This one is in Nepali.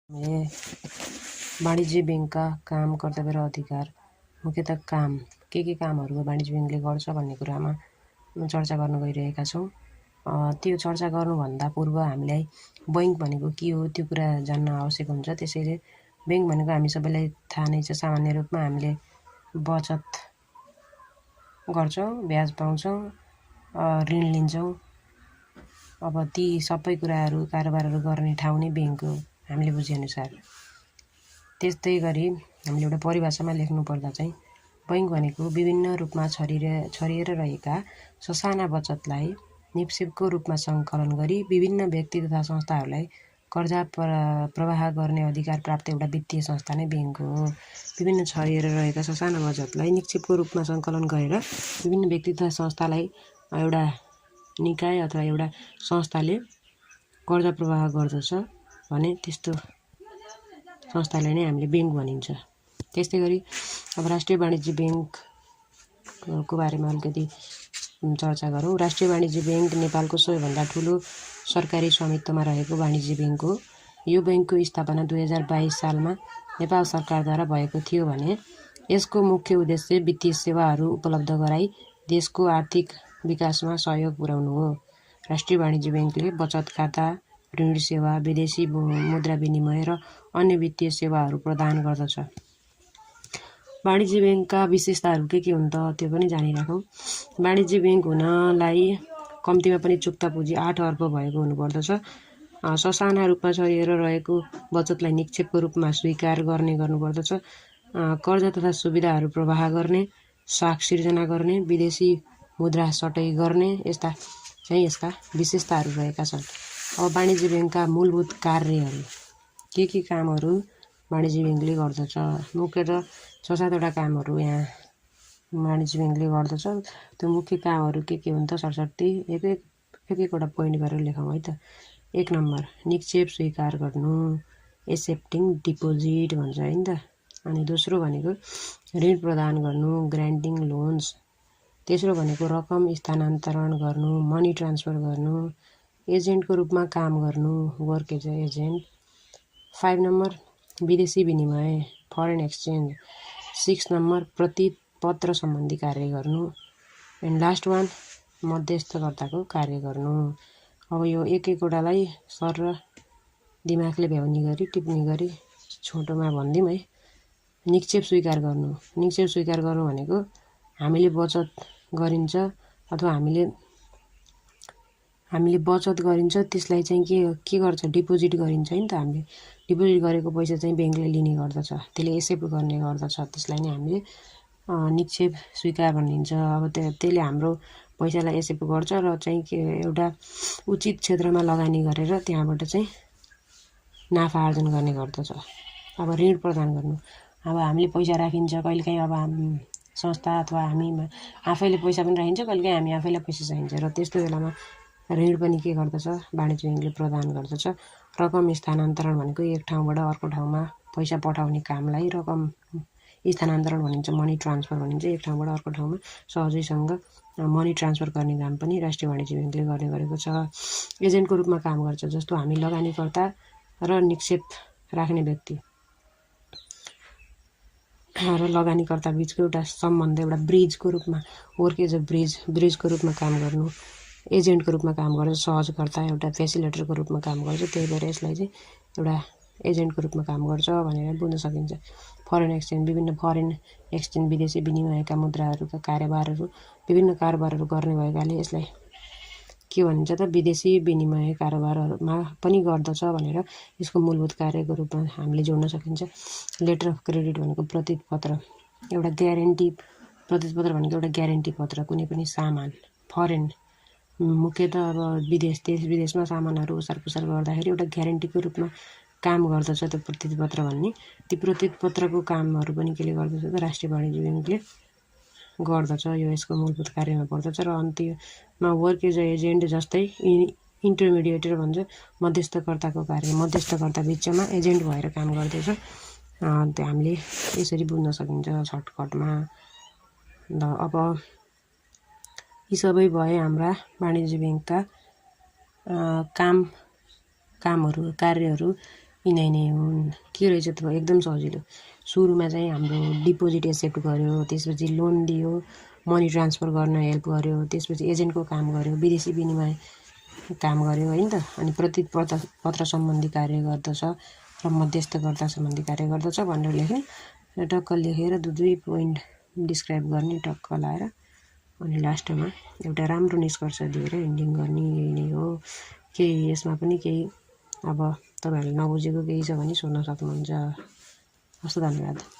में वाणिज्य बैंकका काम, कर्तव्य र अधिकार। मुख्यतः काम के कामहरू वाणिज्य बैंकले गर्छ भन्ने कुरामा चर्चा गर्न गइरहेका छौँ। त्यो चर्चा गर्नुभन्दा पूर्व हामीलाई बैंक भनेको के हो त्यो कुरा जान्न आवश्यक हुन्छ। त्यसैले बैंक भनेको हामी सबैलाई थाहा नै छ। सामान्य रूपमा हामीले बचत गर्छौँ, ब्याज पाउँछौँ, ऋण लिन्छौँ। अब ती सबै कुराहरू कारोबारहरू गर्ने ठाउँ नै बैंक हो हामीले बुझेअनुसार। त्यस्तै गरी हामीले एउटा परिभाषामा लेख्नुपर्दा चाहिँ बैंक भनेको विभिन्न रूपमा छरिएर रहेका ससाना बचतलाई निक्षेपको रूपमा सङ्कलन गरी विभिन्न व्यक्ति तथा संस्थाहरूलाई कर्जा प्रवाह गर्ने अधिकार प्राप्त एउटा वित्तीय संस्था नै बैंक हो। विभिन्न छरिएर रहेका ससाना बचतलाई निक्षेपको रूपमा सङ्कलन गरेर विभिन्न व्यक्ति तथा संस्थालाई एउटा निकाय अथवा एउटा संस्थाले कर्जा प्रवाह गर्दछ भने त्यस्तो संस्थालाई नै हामीले बैंक भनिन्छ। त्यस्तै गरी अब राष्ट्रिय वाणिज्य बैंकको बारेमा अलिकति चर्चा गरौँ। राष्ट्रिय वाणिज्य बैंक नेपालको सबैभन्दा ठुलो सरकारी स्वामित्वमा रहेको वाणिज्य बैंक हो। यो बैंकको स्थापना 2022 सालमा नेपाल सरकारद्वारा भएको थियो भने यसको मुख्य उद्देश्य वित्तीय सेवाहरू उपलब्ध गराई देशको आर्थिक विकासमा सहयोग पुर्याउनु हो। राष्ट्रिय वाणिज्य बैंकले बचत खाता, ऋण सेवा, विदेशी मुद्रा विनिमय र अन्य वित्तीय सेवाहरू प्रदान गर्दछ। वाणिज्य बैंकका विशेषताहरू के हुन् त त्यो पनि जानिराखौँ। वाणिज्य बैंक हुनलाई कम्तीमा पनि चुक्ता पुँजी 8 अर्ब भएको हुनुपर्दछ। ससाना रूपमा छरिएर रहेको बचतलाई निक्षेपको रूपमा स्वीकार गर्नुपर्दछ। कर्जा तथा सुविधाहरू प्रवाह गर्ने, साख सिर्जना गर्ने, विदेशी मुद्रा सटै गर्ने, यस्ता चाहिँ यसका विशेषताहरू रहेका छन्। अब वाणिज्य बैंकका मूलभूत कार्यहरू के कामहरू वाणिज्य बैंकले गर्दछ। मुख्यतः 6-7वटा कामहरू यहाँ वाणिज्य बैंकले गर्दछ। त्यो मुख्य कामहरू के हुन् त सरसर्ती एक-एकवटा पोइन्ट गरेर लेखौँ है त। 1 नम्बर निक्षेप स्वीकार गर्नु, एक्सेप्टिङ डिपोजिट भन्छ है त। अनि दोस्रो भनेको ऋण प्रदान गर्नु, ग्रान्टिङ लोन्स। तेस्रो भनेको रकम स्थानान्तरण गर्नु, मनी ट्रान्सफर गर्नु, एजेन्टको रूपमा काम गर्नु, वर्क एज एजेन्ट। 5 नम्बर विदेशी विनिमय, फरेन एक्सचेन्ज। 6 नम्बर प्रतिपत्र सम्बन्धी कार्य गर्नु। एन्ड लास्ट वान मध्यस्थकर्ताको कार्य गर्नु। अब यो एक-एकवटालाई सर र दिमागले भ्याउने गरी टिप्ने गरी छोटोमा भनिदिउँ है। निक्षेप स्वीकार गर्नु। निक्षेप स्वीकार गर्नु भनेको हामीले बचत गरिन्छ अथवा हामीले बचत गरिन्छ त्यसलाई चाहिँ के गर्छ डिपोजिट गरिन्छ नि त। हामीले डिपोजिट गरेको पैसा चाहिँ बैंकले लिने गर्दछ, त्यसले एक्सेप्ट गर्ने गर्दछ। त्यसलाई नै हामीले निक्षेप स्वीकार भनिन्छ। अब त्यसले हाम्रो पैसालाई एक्सेप्ट गर्छ र चाहिँ एउटा उचित क्षेत्रमा लगानी गरेर त्यहाँबाट चाहिँ नाफा आर्जन गर्ने गर्दछ। अब ऋण प्रदान गर्नु। अब हामीले पैसा राखिन्छ कहिलेकाहीँ, अब संस्था अथवा हामी आफैले पैसा पनि राखिन्छ, कहिलेकाहीँ हामी आफैलाई पैसा चाहिन्छ र त्यस्तो बेलामा ऋण पनि के गर्दछ वाणिज्य बैंकले प्रदान गर्दछ। रकम स्थानान्तरण भनेको एक ठाउँबाट अर्को ठाउँमा पैसा पठाउने कामलाई रकम स्थानान्तरण भनिन्छ, मनी ट्रान्सफर भनिन्छ। एक ठाउँबाट अर्को ठाउँमा सहजैसँग मनी ट्रान्सफर गर्ने काम पनि राष्ट्रिय वाणिज्य बैंकले गर्ने गरेको छ। एजेन्टको रूपमा काम गर्छ, जस्तो हामी लगानीकर्ता र निक्षेप राख्ने व्यक्ति र लगानीकर्ता बिचको एउटा सम्बन्ध, एउटा ब्रिजको रूपमा, वर्क एज अ ब्रिजको रूपमा काम गर्नु। एजेन्टको रूपमा काम गर्छ, सहजकर्ता एउटा फेसिलिटेटरको रूपमा काम गर्छ। त्यही भएर यसलाई चाहिँ एउटा एजेन्टको रूपमा काम गर्छ भनेर बुझ्न सकिन्छ। फरेन एक्सचेन्ज, विभिन्न फरेन एक्सचेन्ज विदेशी विनिमयका मुद्राहरूका विभिन्न कारोबारहरू गर्ने भएकाले यसलाई के भनिन्छ त विदेशी विनिमय कारोबारहरूमा पनि गर्दछ भनेर यसको मूलभूत कार्यको रूपमा हामीले जोड्न सकिन्छ। लेटर अफ क्रेडिट भनेको प्रतिपत्र, एउटा ग्यारेन्टी। प्रतिपत्र भनेको एउटा ग्यारेन्टी पत्र। कुनै पनि सामान फरेन, मुख्यतः अब देश विदेशमा सामानहरू ओसार पुसार गर्दाखेरि एउटा ग्यारेन्टीको रूपमा काम गर्दछ त्यो प्रतिपत्र भन्ने। ती प्रतिपत्रको कामहरू पनि केले गर्दछ त राष्ट्रिय वाणिज्य बैंकले गर्दछ। यो यसको मूलभूत कार्यमा पर्दछ। र अन्त्यमा वर्क एज एजेन्ट, जस्तै इन्टरमिडिएटर भन्छ, मध्यस्थकर्ताको कार्य, मध्यस्थकर्ता बिचमा एजेन्ट भएर काम गर्दछ। त्यो हामीले यसरी बुझ्न सकिन्छ सर्टकटमा। अब यी सबै भए हाम्रा वाणिज्य बैंकका कामहरू, कार्यहरू। यिनै नै हुन्। के रहेछ त एकदम सजिलो। सुरुमा चाहिँ हाम्रो डिपोजिट एक्सेप्ट गर्यो, त्यसपछि लोन दियो, मनी ट्रान्सफर गर्न हेल्प गर्यो, त्यसपछि एजेन्टको काम गर्यो, विदेशी विनिमय काम गर्यो होइन त। अनि प्रत्येक पत्र सम्बन्धी कार्य गर्दछ र मध्यस्थकर्ता सम्बन्धी कार्य गर्दछ भनेर लेख्ने र टक्क लेखेर दुई पोइन्ट डिस्क्राइब गर्ने टक्क लाएर अनि लास्टमा एउटा राम्रो निष्कर्ष दिएर एन्डिङ गर्ने यही नै हो। केही यसमा पनि केही अब तपाईँहरूले नबुझेको केही छ भने सोध्न सक्नुहुन्छ। हस्, धन्यवाद।